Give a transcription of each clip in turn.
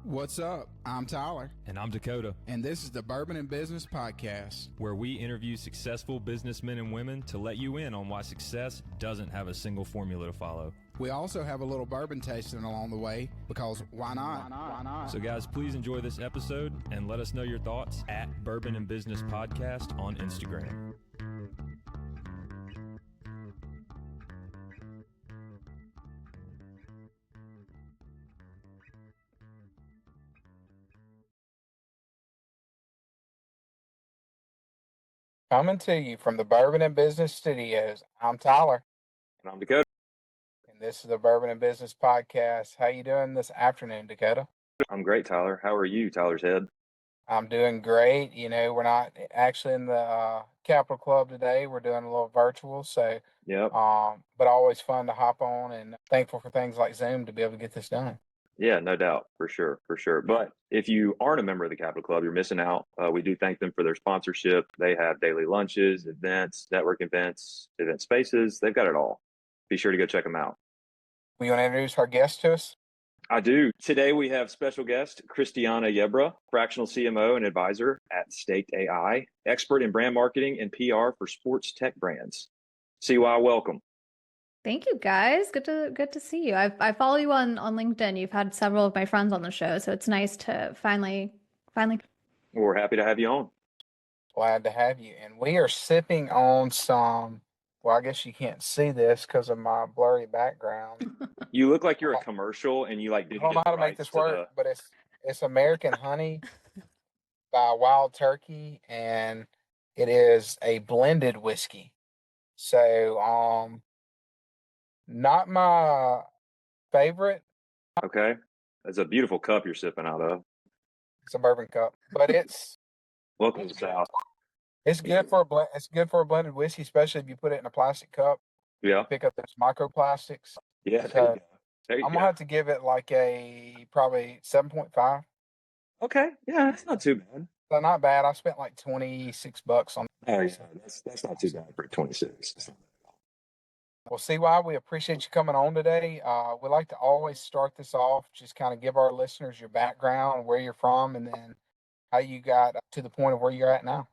What's up? I'm Tyler. And I'm Dakota. And this is the Bourbon and Business Podcast, where we interview successful businessmen and women to let you in on why success doesn't have a single formula to follow. We also have a little bourbon tasting along the way, because why not? Why not? So guys, please enjoy this episode and let us know your thoughts at Bourbon and Business Podcast on Instagram. Coming to you from the Bourbon and Business Studios, I'm Tyler. And I'm Dakota. And this is the Bourbon and Business Podcast. How you doing this afternoon, Dakota? I'm great, Tyler. How are you, Tyler's Head? I'm doing great. You know, we're not actually in the Capitol Club today. We're doing a little virtual, so Yep. but always fun to hop on, and thankful for things like Zoom to be able to get this done. Yeah, no doubt, for sure. But if you aren't a member of the Capitol Club, you're missing out. We do thank them for their sponsorship. They have daily lunches, events, network events, event spaces. They've got it all. Be sure to go check them out. You want to introduce our guest to us? I do. Today we have special guest Christiana Yebra, fractional CMO and advisor at Staked AI, expert in brand marketing and PR for sports tech brands. CY, welcome. Thank you, guys. Good to see you. I follow you on LinkedIn. You've had several of my friends on the show, so it's nice to finally. We're happy to have you on. Glad to have you. And we are sipping on some, well, I guess you can't see this because of my blurry background. You look like you're a commercial and you like I didn't don't know get how the to make this rights to work, but it's American Honey by Wild Turkey, and it is a blended whiskey. So, not my favorite. Okay. That's a beautiful cup you're sipping out of. It's a bourbon cup, but it's Welcome to the South. it's good for a blended whiskey, especially if you put it in a plastic cup. Yeah. Pick up those microplastics. Yeah. So, There you I'm go. gonna have to give it like a probably 7.5. Okay. Yeah, that's not too bad. So not bad. I spent like $26 on. Oh, yeah. That's not too bad for 26. That's not bad at all. Well, CY, we appreciate you coming on today. We like to always start this off, just kind of give our listeners your background, where you're from, and then how you got to the point of where you're at now.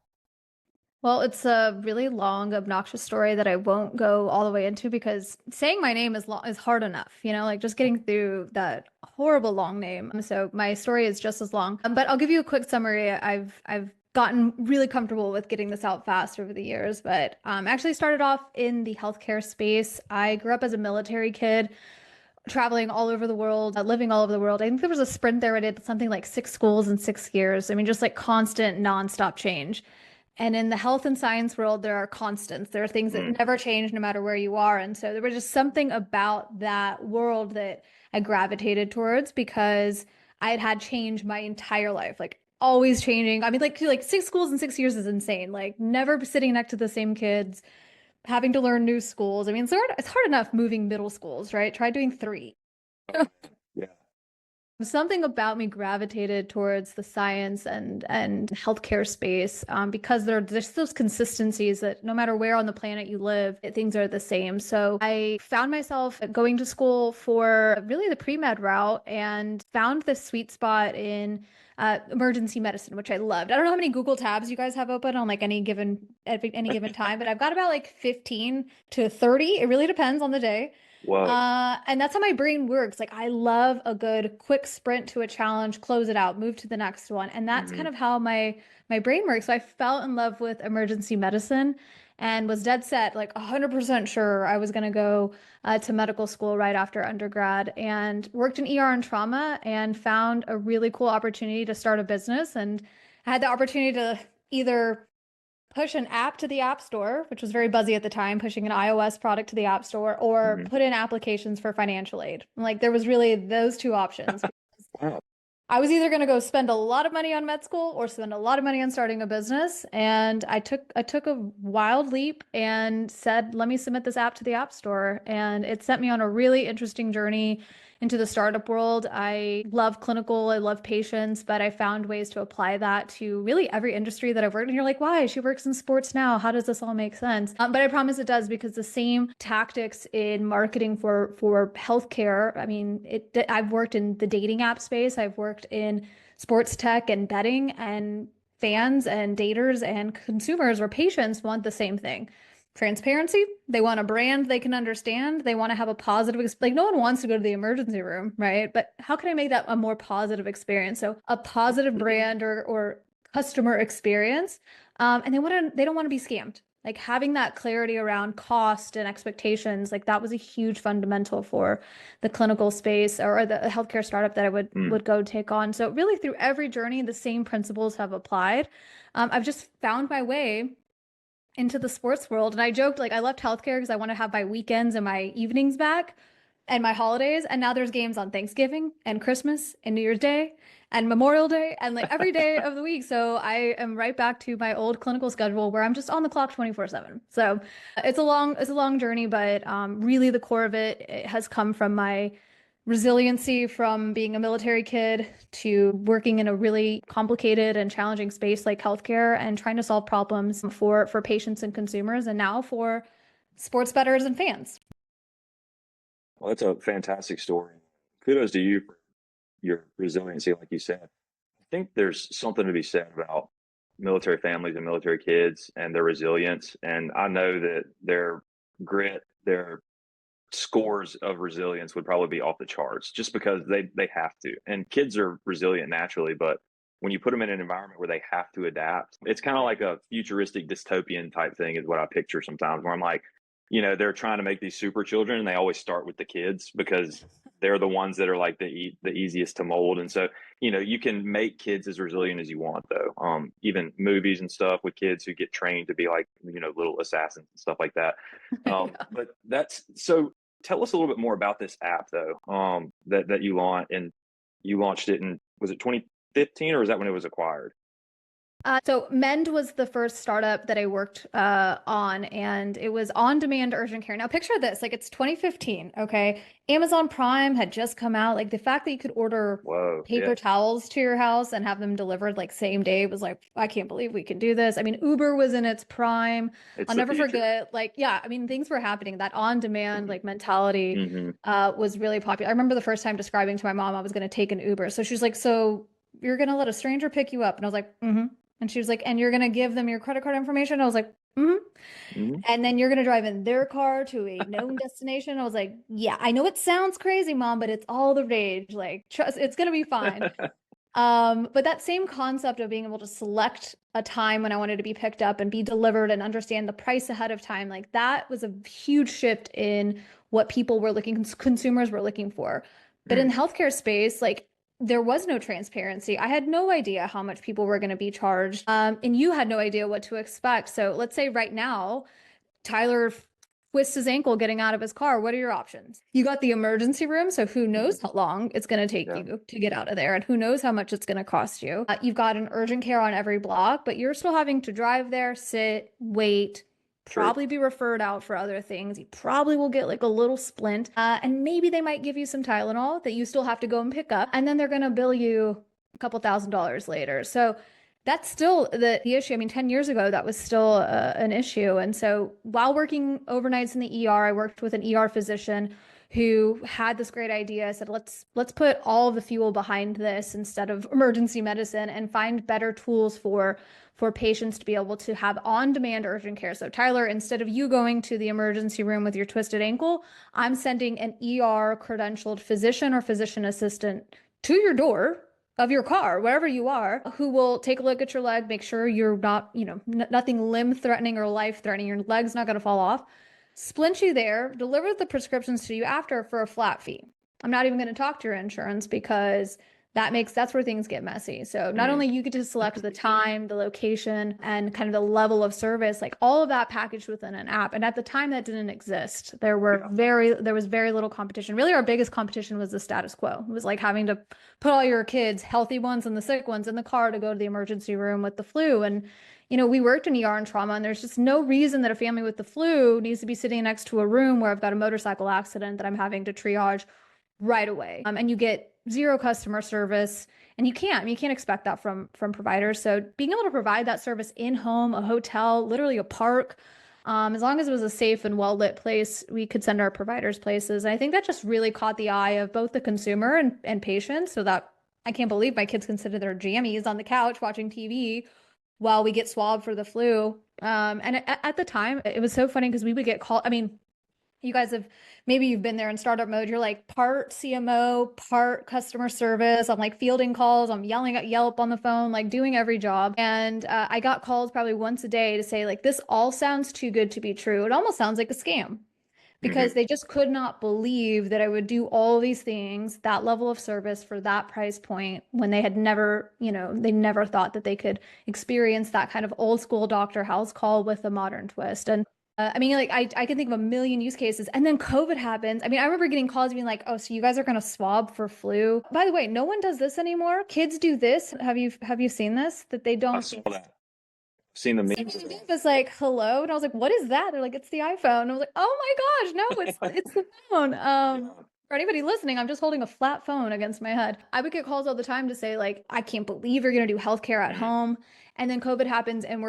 Well, it's a really long, obnoxious story that I won't go all the way into because saying my name is hard enough, like just getting through that horrible long name. So my story is just as long, but I'll give you a quick summary. I've gotten really comfortable with getting this out fast over the years, but actually started off in the healthcare space. I grew up as a military kid, traveling all over the world, living all over the world. I think there was a sprint there. I did something like 6 schools in 6 years. I mean, just like constant, nonstop change. And in the health and science world, there are constants. There are things that never change no matter where you are. And so there was just something about that world that I gravitated towards because I had had change my entire life, like always changing. I mean, like 6 schools in 6 years is insane. Like never sitting next to the same kids, having to learn new schools. I mean, it's hard enough moving middle schools, right? Try doing 3. Yeah. Something about me gravitated towards the science and healthcare space because there's those consistencies that no matter where on the planet you live, things are the same. So I found myself going to school for really the pre-med route and found this sweet spot in emergency medicine, which I loved. I don't know how many Google tabs you guys have open on like any given time, but I've got about like 15 to 30. It really depends on the day. Whoa. And that's how my brain works. Like I love a good quick sprint to a challenge, close it out, move to the next one. And that's kind of how my brain works. So I fell in love with emergency medicine and was dead set, like 100% sure I was going to go to medical school right after undergrad, and worked in ER and trauma and found a really cool opportunity to start a business. And I had the opportunity to either push an app to the App Store, which was very buzzy at the time, pushing an iOS product to the App Store, or put in applications for financial aid. Like there was really those 2 options. Wow. I was either going to go spend a lot of money on med school or spend a lot of money on starting a business. And I took a wild leap and said, let me submit this app to the App Store. And it sent me on a really interesting journey into the startup world. I love clinical, I love patients, but I found ways to apply that to really every industry that I've worked in. You're like, why? She works in sports now. How does this all make sense? But I promise it does, because the same tactics in marketing for healthcare. I mean, I've worked in the dating app space. I've worked in sports tech and betting, and fans and daters and consumers or patients want the same thing. Transparency. They want a brand they can understand. They want to have a positive, like no one wants to go to the emergency room, right? But how can I make that a more positive experience? So a positive brand or customer experience. And they don't want to be scammed. Like having that clarity around cost and expectations, like that was a huge fundamental for the clinical space or the healthcare startup that I would go take on. So really through every journey, the same principles have applied. I've just found my way into the sports world. And I joked, like, I left healthcare because I want to have my weekends and my evenings back and my holidays. And now there's games on Thanksgiving and Christmas and New Year's Day and Memorial Day and like every day of the week. So I am right back to my old clinical schedule where I'm just on the clock 24/7. So it's a long journey, but really the core of it has come from my resiliency from being a military kid to working in a really complicated and challenging space like healthcare and trying to solve problems for patients and consumers, and now for sports bettors and fans. Well, that's a fantastic story. Kudos to you for your resiliency, like you said. I think there's something to be said about military families and military kids and their resilience. And I know that their grit, their scores of resilience would probably be off the charts just because they have to. And kids are resilient naturally, but when you put them in an environment where they have to adapt, it's kind of like a futuristic dystopian type thing is what I picture sometimes, where I'm like, they're trying to make these super children and they always start with the kids because they're the ones that are like the easiest to mold. And so, you can make kids as resilient as you want though. Even movies and stuff with kids who get trained to be like, little assassins and stuff like that. Yeah. But that's so. Tell us a little bit more about this app, though, that you launched, and you launched it in, was it 2015 or was that when it was acquired? So Mend was the first startup that I worked on, and it was on-demand urgent care. Now picture this, like it's 2015, okay? Amazon Prime had just come out. Like the fact that you could order paper towels to your house and have them delivered like same day was like, I can't believe we can do this. I mean, Uber was in its prime. I'll never forget, like, yeah, I mean, things were happening. That on-demand like mentality was really popular. I remember the first time describing to my mom I was going to take an Uber. So she's like, so you're going to let a stranger pick you up? And I was like, mm-hmm. And she was like, and you're going to give them your credit card information? I was like, mm-hmm. And then you're going to drive in their car to a known destination? I was like, yeah, I know it sounds crazy, Mom, but it's all the rage. Like, trust, it's going to be fine. But that same concept of being able to select a time when I wanted to be picked up and be delivered and understand the price ahead of time, like that was a huge shift in what people were consumers were looking for. But in the healthcare space, like, there was no transparency. I had no idea how much people were going to be charged. And you had no idea what to expect. So let's say right now, Tyler twists his ankle getting out of his car. What are your options? You got the emergency room. So who knows how long it's going to take you to get out of there, and who knows how much it's going to cost you. You've got an urgent care on every block, but you're still having to drive there, sit, wait, probably be referred out for other things. You probably will get like a little splint, and maybe they might give you some Tylenol that you still have to go and pick up, and then they're going to bill you a couple $1,000s later. So that's still the issue. I mean, 10 years ago, that was still an issue. And so while working overnights in the ER, I worked with an ER physician who had this great idea. I said, let's put all of the fuel behind this instead of emergency medicine and find better tools for patients to be able to have on-demand urgent care. So Tyler, instead of you going to the emergency room with your twisted ankle, I'm sending an ER credentialed physician or physician assistant to your door of your car, wherever you are, who will take a look at your leg, make sure you're not, nothing limb threatening or life threatening. Your leg's not going to fall off. Splint you there, deliver the prescriptions to you after for a flat fee. I'm not even going to talk to your insurance because that's where things get messy. So not only you get to select the time, the location, and kind of the level of service, like all of that packaged within an app. And at the time that didn't exist. There was very little competition. Really, our biggest competition was the status quo. It was like having to put all your kids, healthy ones and the sick ones, in the car to go to the emergency room with the flu. And we worked in ER and trauma, and there's just no reason that a family with the flu needs to be sitting next to a room where I've got a motorcycle accident that I'm having to triage right away. And you get zero customer service, and you can't expect that from providers. So being able to provide that service in home, a hotel, literally a park, as long as it was a safe and well lit place, we could send our providers places. And I think that just really caught the eye of both the consumer and patients, so that I can't believe my kids can sit in their jammies on the couch watching TV while we get swabbed for the flu. And at the time, it was so funny because we would get called. I mean, you guys have, maybe you've been there in startup mode. You're like part CMO, part customer service. I'm like fielding calls. I'm yelling at Yelp on the phone, like doing every job. And I got calls probably once a day to say, like, this all sounds too good to be true. It almost sounds like a scam, because they just could not believe that I would do all these things, that level of service for that price point, when they had never, they never thought that they could experience that kind of old school doctor house call with a modern twist. And I mean, like, I can think of a million use cases. And then COVID happens. I mean, I remember getting calls being like, oh, so you guys are going to swab for flu? By the way, no one does this anymore. Kids do this. Have you seen this? That they don't. I saw that. I've seen the memes. It was like, hello. And I was like, what is that? They're like, it's the iPhone. And I was like, oh my gosh, no, it's the phone. For anybody listening, I'm just holding a flat phone against my head. I would get calls all the time to say, like, I can't believe you're going to do healthcare at home. And then COVID happens, and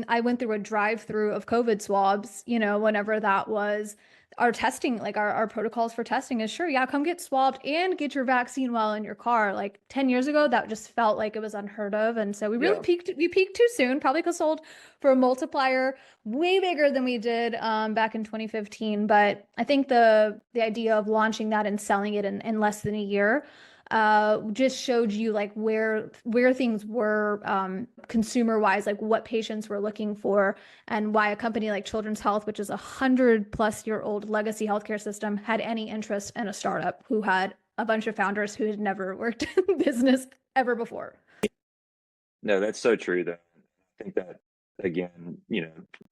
I went through a drive-through of COVID swabs, whenever that was. Our testing, like our protocols for testing is, sure, yeah, come get swabbed and get your vaccine while in your car. Like 10 years ago, that just felt like it was unheard of. And so we really peaked too soon, probably because sold for a multiplier way bigger than we did back in 2015. But I think the idea of launching that and selling it in less than a year just showed you like where things were consumer wise, like what patients were looking for, and why a company like Children's Health, which is 100+ year old legacy healthcare system, had any interest in a startup who had a bunch of founders who had never worked in business ever before. No, that's so true though. I think that, again,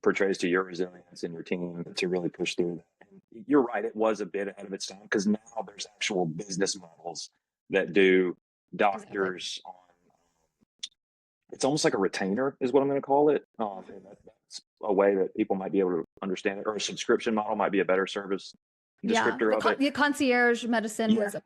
portrays to your resilience and your team to really push through that. And you're right, it was a bit ahead of its time, because now there's actual business models that do doctors on, it's almost like a retainer is what I'm going to call it. And that's a way that people might be able to understand it, or a subscription model might be a better service descriptor of it. The concierge medicine was a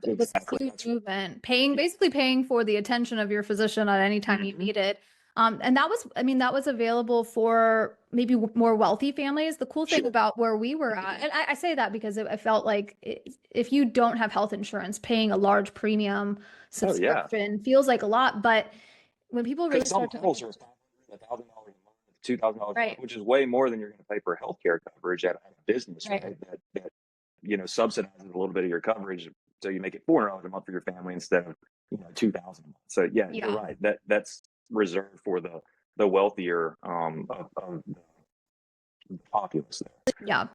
huge movement, basically paying for the attention of your physician at any time you need it. And that was available for maybe more wealthy families. The cool thing about where we were at, and I say that because I felt like if you don't have health insurance, paying a large premium subscription feels like a lot. But when people really start to, $1,000 a month, $2,000, which is way more than you're going to pay for healthcare coverage at a business, right? That subsidizes a little bit of your coverage, so you make it $400 a month for your family instead of $2,000 a month. So you're right. That's reserved for the wealthier of the populace there. Yeah.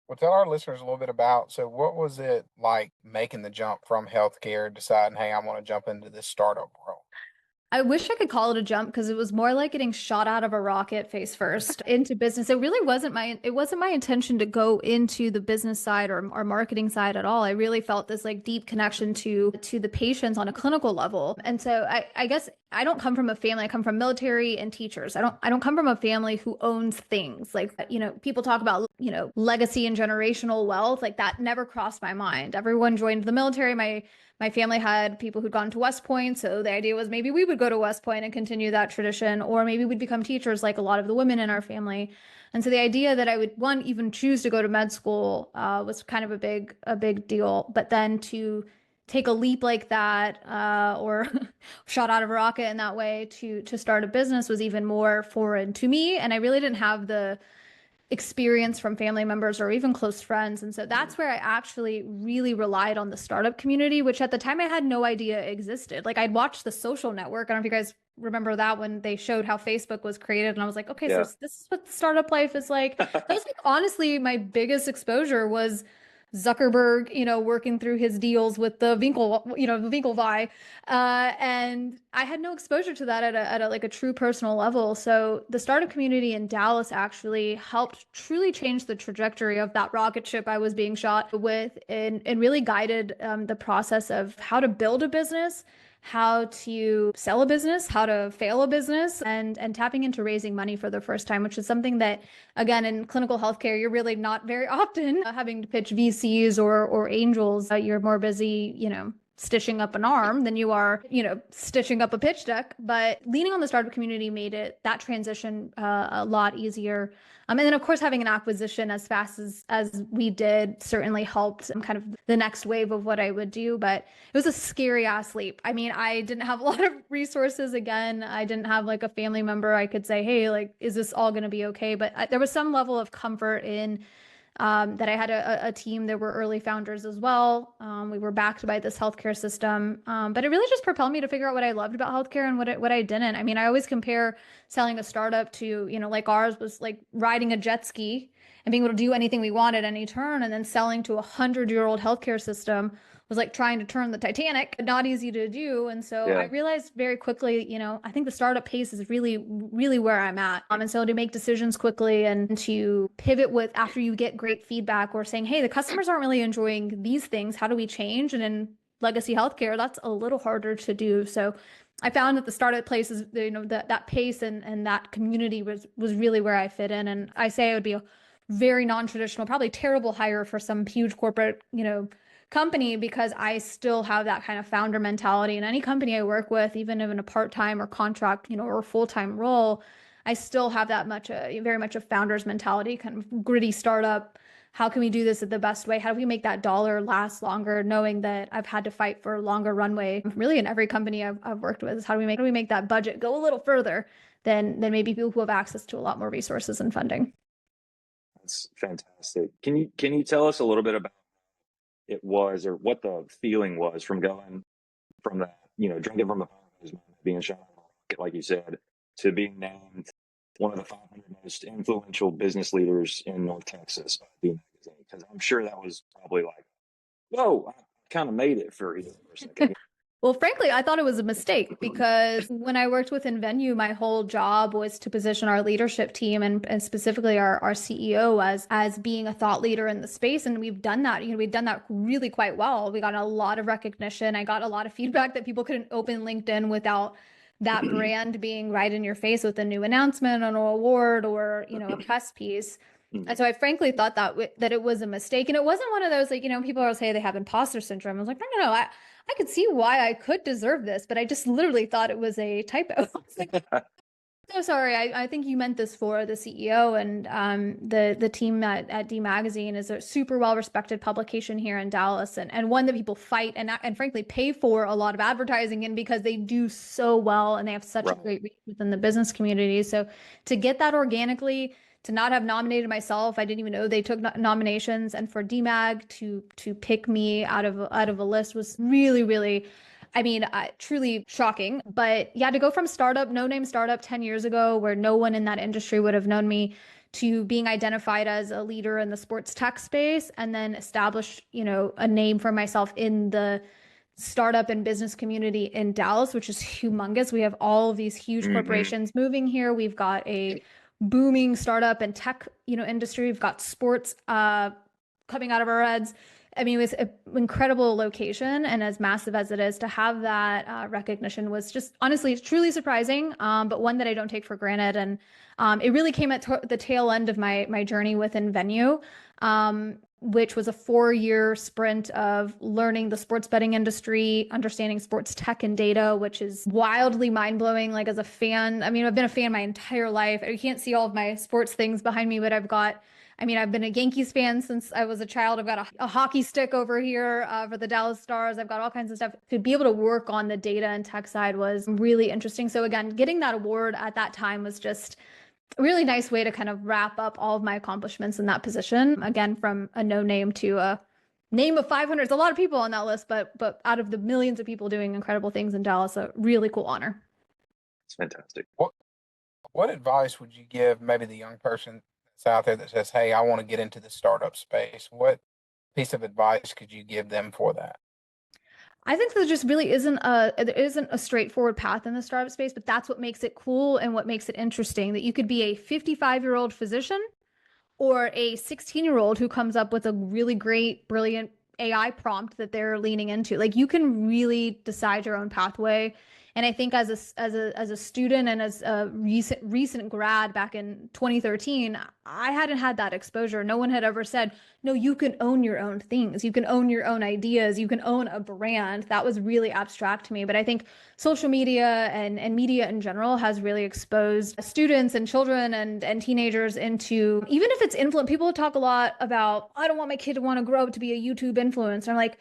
Well, tell our listeners a little bit about, so what was it like making the jump from healthcare, deciding, hey, I want to jump into this startup world? I wish I could call it a jump, because it was more like getting shot out of a rocket face first into business. It really wasn't my intention to go into the business side or marketing side at all. I really felt this like deep connection to the patients on a clinical level. And so I guess I don't come from a family. I come from military and teachers. I don't come from a family who owns things. Like, people talk about, legacy and generational wealth. Like, that never crossed my mind. Everyone joined the military. My family had people who'd gone to West Point. So the idea was maybe we would go to West Point and continue that tradition, or maybe we'd become teachers like a lot of the women in our family. And so the idea that I would, one, even choose to go to med school was kind of a big deal. But then to take a leap like that, or shot out of a rocket in that way to start a business, was even more foreign to me. And I really didn't have the experience from family members or even close friends. And so that's where I actually really relied on the startup community, which at the time I had no idea existed. Like, I'd watched The Social Network. I don't know if you guys remember that, when they showed how Facebook was created. And I was like, okay, so this is what the startup life is like. That was like, honestly, my biggest exposure was Zuckerberg, working through his deals with the Winklevi. And I had no exposure to that at a true personal level. So the startup community in Dallas actually helped truly change the trajectory of that rocket ship I was being shot with, and really guided the process of how to build a business, how to sell a business, how to fail a business, and tapping into raising money for the first time, which is something that, again, in clinical healthcare, you're really not very often having to pitch VCs or angels. You're more busy, stitching up an arm than you are, stitching up a pitch deck. But leaning on the startup community made that transition a lot easier. And then, of course, having an acquisition as fast as we did certainly helped kind of the next wave of what I would do. But it was a scary ass leap. I mean, I didn't have a lot of resources. Again, I didn't have like a family member I could say, hey, like, is this all going to be okay? But there was some level of comfort in that I had a team that were early founders as well. We were backed by this healthcare system, but it really just propelled me to figure out what I loved about healthcare and what I didn't. I mean, I always compare selling a startup to, like ours was like riding a jet ski and being able to do anything we wanted any turn, and then selling to 100-year-old healthcare system was like trying to turn the Titanic, not easy to do. And so I realized very quickly, I think the startup pace is really, really where I'm at. And so to make decisions quickly and to pivot with after you get great feedback or saying, hey, the customers aren't really enjoying these things. How do we change? And in legacy healthcare, that's a little harder to do. So I found that the startup place is, that pace and that community was really where I fit in. And I say I would be a very non-traditional, probably terrible hire for some huge corporate, company, because I still have that kind of founder mentality. In any company I work with, even in a part-time or contract, or full-time role, I still have that very much a founder's mentality, kind of gritty startup. How can we do this at the best way? How do we make that dollar last longer, knowing that I've had to fight for a longer runway? Really, in every company I've worked with, is how do we make that budget go a little further than maybe people who have access to a lot more resources and funding? That's fantastic. Can you tell us a little bit about it was, or what the feeling was from going from that, drinking from the fire hose, being shot on a rocket, like you said, to being named one of the 500 most influential business leaders in North Texas by the magazine? Because I'm sure that was probably like, whoa, I kind of made it for you for a second. Well, frankly, I thought it was a mistake, because when I worked within Venue, my whole job was to position our leadership team and specifically our CEO as being a thought leader in the space. And we've done that. We've done that really quite well. We got a lot of recognition. I got a lot of feedback that people couldn't open LinkedIn without that brand being right in your face with a new announcement, an award, or, a press piece. And so I frankly thought that it was a mistake. And it wasn't one of those, like, people always say they have imposter syndrome. I was like, no, I could see why I could deserve this, but I just literally thought it was a typo. So sorry, I think you meant this for the CEO and the team at D Magazine is a super well-respected publication here in Dallas, and one that people fight and frankly pay for a lot of advertising in, because they do so well and they have such a great reach within the business community. So to get that organically, to not have nominated myself, I didn't even know they took nominations, and for DMAG to pick me out of a list was really, really, truly shocking. But yeah, to go from no-name startup 10 years ago, where no one in that industry would have known me, to being identified as a leader in the sports tech space, and then establish, a name for myself in the startup and business community in Dallas, which is humongous. We have all of these huge corporations moving here. We've got a booming startup and tech, industry. We've got sports coming out of our heads. It was an incredible location, and as massive as it is, to have that recognition was just honestly truly surprising, but one that I don't take for granted. And it really came at the tail end of my journey within Venue, which was a 4-year sprint of learning the sports betting industry, understanding sports tech and data, which is wildly mind-blowing. Like, as a fan, I've been a fan my entire life. You can't see all of my sports things behind me, but I've been a Yankees fan since I was a child. I've got a hockey stick over here for the Dallas Stars. I've got all kinds of stuff. To be able to work on the data and tech side was really interesting. So again, getting that award at that time was just a really nice way to kind of wrap up all of my accomplishments in that position. Again, from a no name to a name of 500. There's a lot of people on that list, but out of the millions of people doing incredible things in Dallas, a really cool honor. It's fantastic. What advice would you give maybe the young person that's out there that says, hey, I want to get into the startup space? What piece of advice could you give them for that? I think there just really isn't a straightforward path in the startup space, but that's what makes it cool and what makes it interesting, that you could be a 55-year-old physician or a 16-year-old who comes up with a really great, brilliant AI prompt that they're leaning into. Like you can really decide your own pathway. And I think as a student and as a recent grad back in 2013, I hadn't had that exposure. No one had ever said, no, you can own your own things. You can own your own ideas. You can own a brand. That was really abstract to me. But I think social media and media in general has really exposed students and children and teenagers into, even if it's influence. People talk a lot about, I don't want my kid to want to grow up to be a YouTube influencer. I'm like,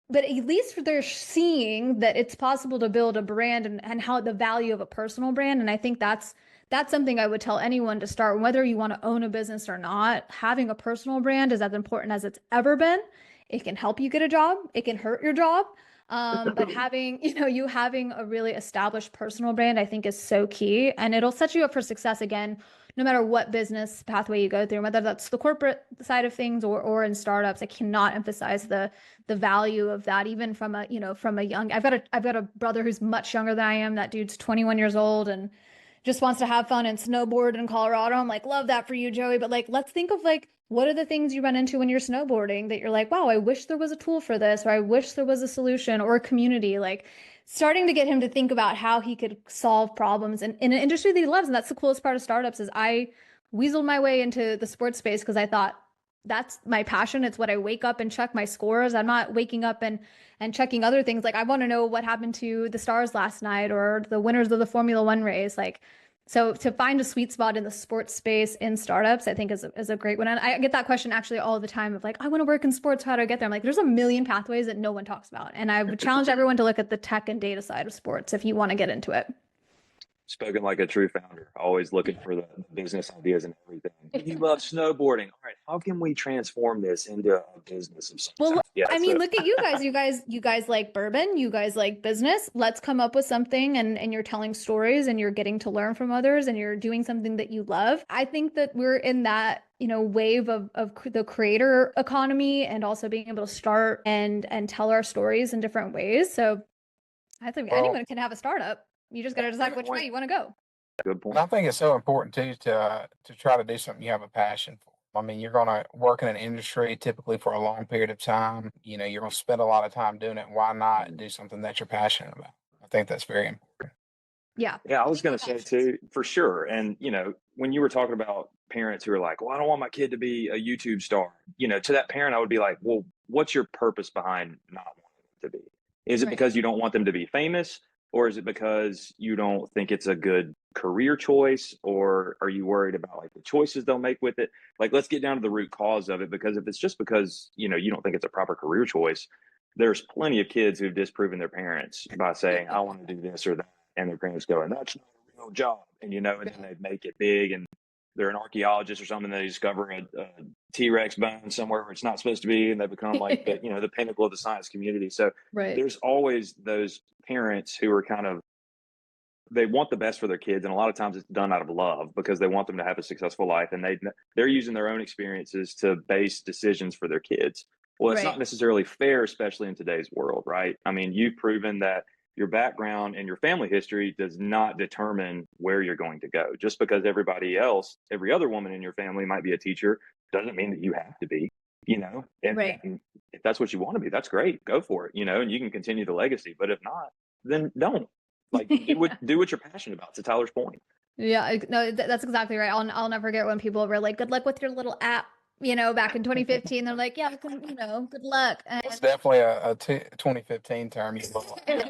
but at least they're seeing that it's possible to build a brand and how the value of a personal brand. And I think that's something I would tell anyone to start, whether you want to own a business or not. Having a personal brand is as important as it's ever been. It can help you get a job. It can hurt your job. But having a really established personal brand, I think is so key, and it'll set you up for success again, no matter what business pathway you go through, whether that's the corporate side of things or in startups. I cannot emphasize the value of that, even from a young. I've got a brother who's much younger than I am. That dude's 21 years old and just wants to have fun and snowboard in Colorado. I'm like, love that for you, Joey. But like, let's think of like, what are the things you run into when you're snowboarding that you're like, wow, I wish there was a tool for this, or I wish there was a solution or a community. Like starting to get him to think about how he could solve problems in an industry that he loves. And that's the coolest part of startups is I weaseled my way into the sports space because I thought that's my passion. It's what I wake up and check my scores. I'm not waking up and checking other things. Like I want to know what happened to the stars last night or the winners of the Formula One race. Like, so to find a sweet spot in the sports space in startups, I think is a great one. And I get that question actually all the time of like, I want to work in sports. How do I get there? I'm like, there's a million pathways that no one talks about. And I would challenge everyone to look at the tech and data side of sports if you want to get into it. Spoken like a true founder, always looking for the business ideas and everything. You love snowboarding. All right, how can we transform this into a business of some Well, sort? Yeah, I mean, look at you guys. You guys like bourbon. You guys like business. Let's come up with something, and you're telling stories, and you're getting to learn from others, and you're doing something that you love. I think that we're in that wave of the creator economy, and also being able to start and tell our stories in different ways. So I think anyone can have a startup. You just got to decide which way you want to go. Good point. And I think it's so important too to try to do something you have a passion for. I mean, you're going to work in an industry typically for a long period of time. You're going to spend a lot of time doing it. Why not do something that you're passionate about? I think that's very important. Yeah. Yeah, I was going to say too, for sure. And, when you were talking about parents who are like, well, I don't want my kid to be a YouTube star, to that parent, I would be like, well, what's your purpose behind not wanting them to be? Is it because you don't want them to be famous? Or is it because you don't think it's a good career choice? Or are you worried about like the choices they'll make with it? Like, let's get down to the root cause of it, because if it's just because, you don't think it's a proper career choice, there's plenty of kids who've disproven their parents by saying, I want to do this or that. And their parents going, that's not a real job. And, and then they make it big and they're an archaeologist or something. They discover a T-Rex bone somewhere where it's not supposed to be. And they become like, the pinnacle of the science community. So there's always those parents who are they want the best for their kids. And a lot of times it's done out of love because they want them to have a successful life. And they're using their own experiences to base decisions for their kids. Well, it's not necessarily fair, especially in today's world, right? I mean, you've proven that your background and your family history does not determine where you're going to go. Just because every other woman in your family might be a teacher, doesn't mean that you have to be, and if that's what you want to be, that's great. Go for it, and you can continue the legacy. But if not, then don't. Like, do what you're passionate about, to Tyler's point. Yeah, no, that's exactly right. I'll never forget when people were like, good luck with your little app. Back in 2015, they're like, yeah, good luck. And it's definitely a 2015 term.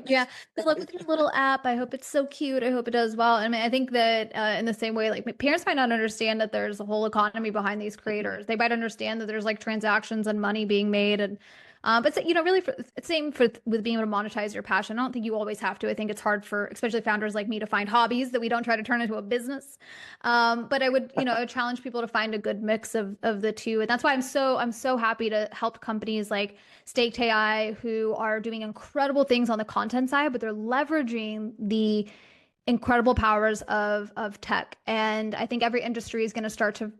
Yeah, good luck with your little app. I hope it's so cute. I hope it does well. I mean, I think that in the same way, like parents might not understand that there's a whole economy behind these creators. They might understand that there's like transactions and money being made, and but really, same with being able to monetize your passion. I don't think you always have to. I think it's hard for especially founders like me to find hobbies that we don't try to turn into a business. But I would I would challenge people to find a good mix of the two, and that's why I'm so happy to help companies like Staked AI, who are doing incredible things on the content side, but they're leveraging the incredible powers of tech. And I think every industry is going to start to.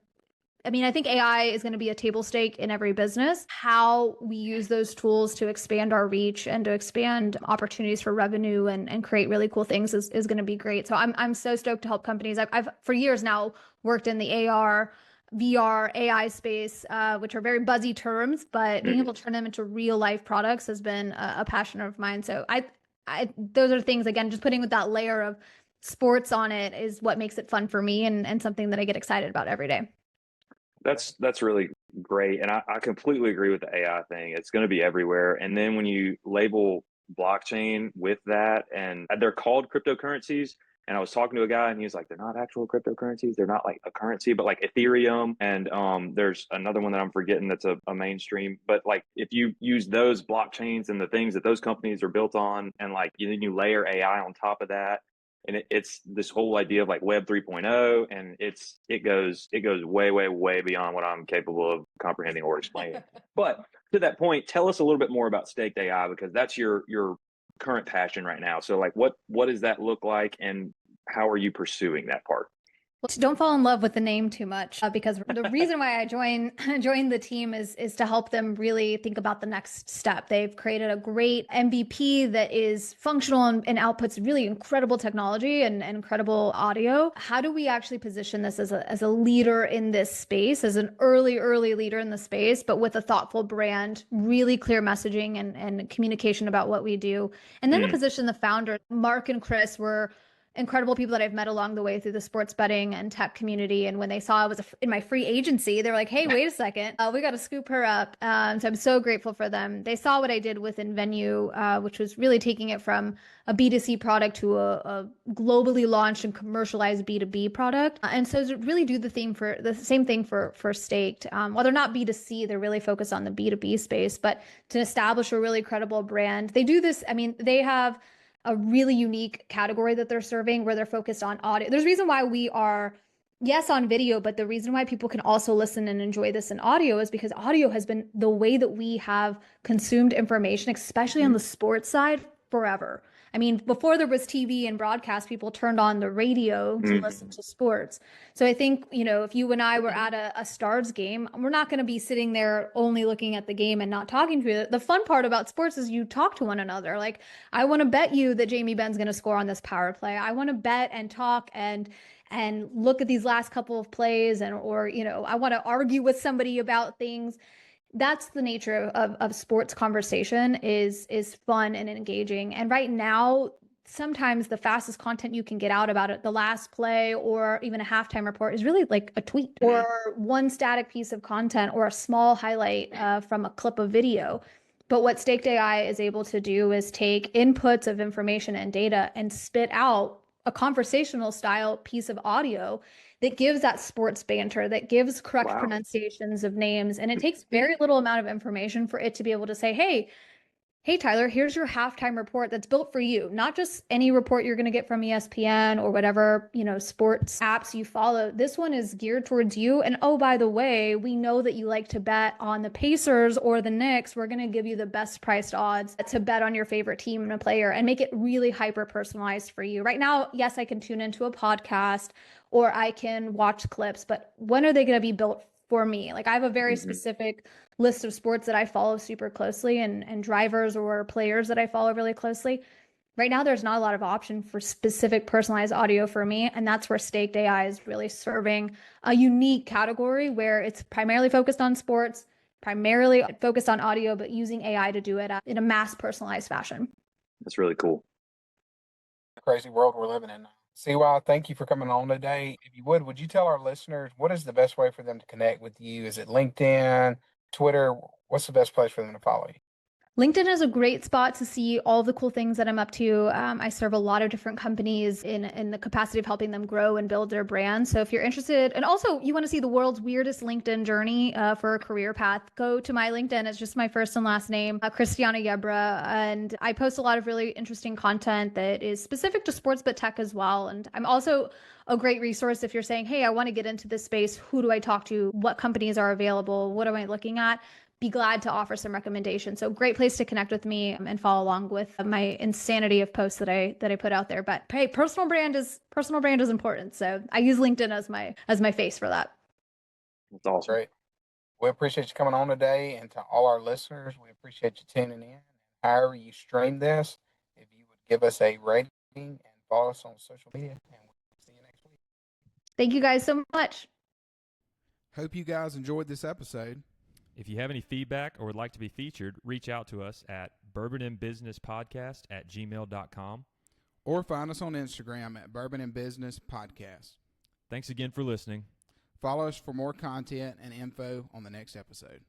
I think AI is going to be a table stake in every business. How we use those tools to expand our reach and to expand opportunities for revenue and create really cool things is going to be great. So I'm so stoked to help companies. I've for years now worked in the AR VR, AI space, which are very buzzy terms, but being able to turn them into real life products has been a passion of mine. So those are things, again, just putting with that layer of sports on it is what makes it fun for me and something that I get excited about every day. That's really great. And I completely agree with the AI thing. It's going to be everywhere. And then when you label blockchain with that, and they're called cryptocurrencies. And I was talking to a guy and he was like, they're not actual cryptocurrencies. They're not like a currency, but like Ethereum. And there's another one that I'm forgetting that's a mainstream. But like if you use those blockchains and the things that those companies are built on, and like then you layer AI on top of that, and it's this whole idea of like Web 3.0, and it goes way beyond what I'm capable of comprehending or explaining. But to that point, tell us a little bit more about Staked AI, because that's your current passion right now. So like what does that look like, and how are you pursuing that part? Don't fall in love with the name too much, because the reason why I joined the team is to help them really think about the next step. They've created a great MVP that is functional and outputs really incredible technology and incredible audio. How do we actually position this as a leader in this space, as an early leader in the space, but with a thoughtful brand, really clear messaging and communication about what we do, and then to position the founder, Mark and Chris were incredible people that I've met along the way through the sports betting and tech community. And when they saw I was in my free agency, they were like, hey, wait a second, we got to scoop her up. So I'm so grateful for them. They saw what I did with InVenue, which was really taking it from a B2C product to a globally launched and commercialized B2B product. And so to really do the same thing for Staked. While they're not B2C, they're really focused on the B2B space, but to establish a really credible brand. They do this, I mean, they have a really unique category that they're serving where they're focused on audio. There's a reason why we are, yes, on video, but the reason why people can also listen and enjoy this in audio is because audio has been the way that we have consumed information, especially on the sports side, forever. I mean, before there was TV and broadcast, people turned on the radio to listen to sports. So I think, if you and I were at a Stars game, we're not going to be sitting there only looking at the game and not talking to you. The fun part about sports is you talk to one another. Like, I want to bet you that Jamie Benn's going to score on this power play. I want to bet and talk and look at these last couple of plays, or I want to argue with somebody about things. That's the nature of sports conversation, is fun and engaging. And right now, sometimes the fastest content you can get out about it, the last play or even a halftime report, is really like a tweet or one static piece of content or a small highlight from a clip of video. But what Staked AI is able to do is take inputs of information and data and spit out a conversational style piece of audio that gives that sports banter, that gives correct pronunciations of names. And it takes very little amount of information for it to be able to say, hey, Tyler, here's your halftime report that's built for you. Not just any report you're going to get from ESPN or whatever, sports apps you follow. This one is geared towards you. And oh, by the way, we know that you like to bet on the Pacers or the Knicks. We're going to give you the best priced odds to bet on your favorite team and a player and make it really hyper personalized for you. Right now, yes, I can tune into a podcast or I can watch clips, but when are they going to be built for me? Like, I have a very specific list of sports that I follow super closely and drivers or players that I follow really closely. Right now, there's not a lot of option for specific personalized audio for me. And that's where Staked AI is really serving a unique category where it's primarily focused on sports, primarily focused on audio, but using AI to do it in a mass personalized fashion. That's really cool. Crazy world we're living in now. CY, thank you for coming on today. If you would you tell our listeners what is the best way for them to connect with you? Is it LinkedIn, Twitter? What's the best place for them to follow you? LinkedIn is a great spot to see all the cool things that I'm up to. I serve a lot of different companies in the capacity of helping them grow and build their brand. So if you're interested, and also you want to see the world's weirdest LinkedIn journey for a career path, go to my LinkedIn. It's just my first and last name, Christiana Yebra. And I post a lot of really interesting content that is specific to sports, but tech as well. And I'm also a great resource if you're saying, hey, I want to get into this space. Who do I talk to? What companies are available? What am I looking at? Be glad to offer some recommendations. So great place to connect with me and follow along with my insanity of posts that I put out there. But hey, personal brand is important. So I use LinkedIn as my face for that. That's awesome. Great. We appreciate you coming on today, and to all our listeners, we appreciate you tuning in. However you stream this, if you would give us a rating and follow us on social media, and we'll see you next week. Thank you guys so much. Hope you guys enjoyed this episode. If you have any feedback or would like to be featured, reach out to us at bourbonandbusinesspodcast@gmail.com. Or find us on Instagram at Bourbon and Business Podcast. Thanks again for listening. Follow us for more content and info on the next episode.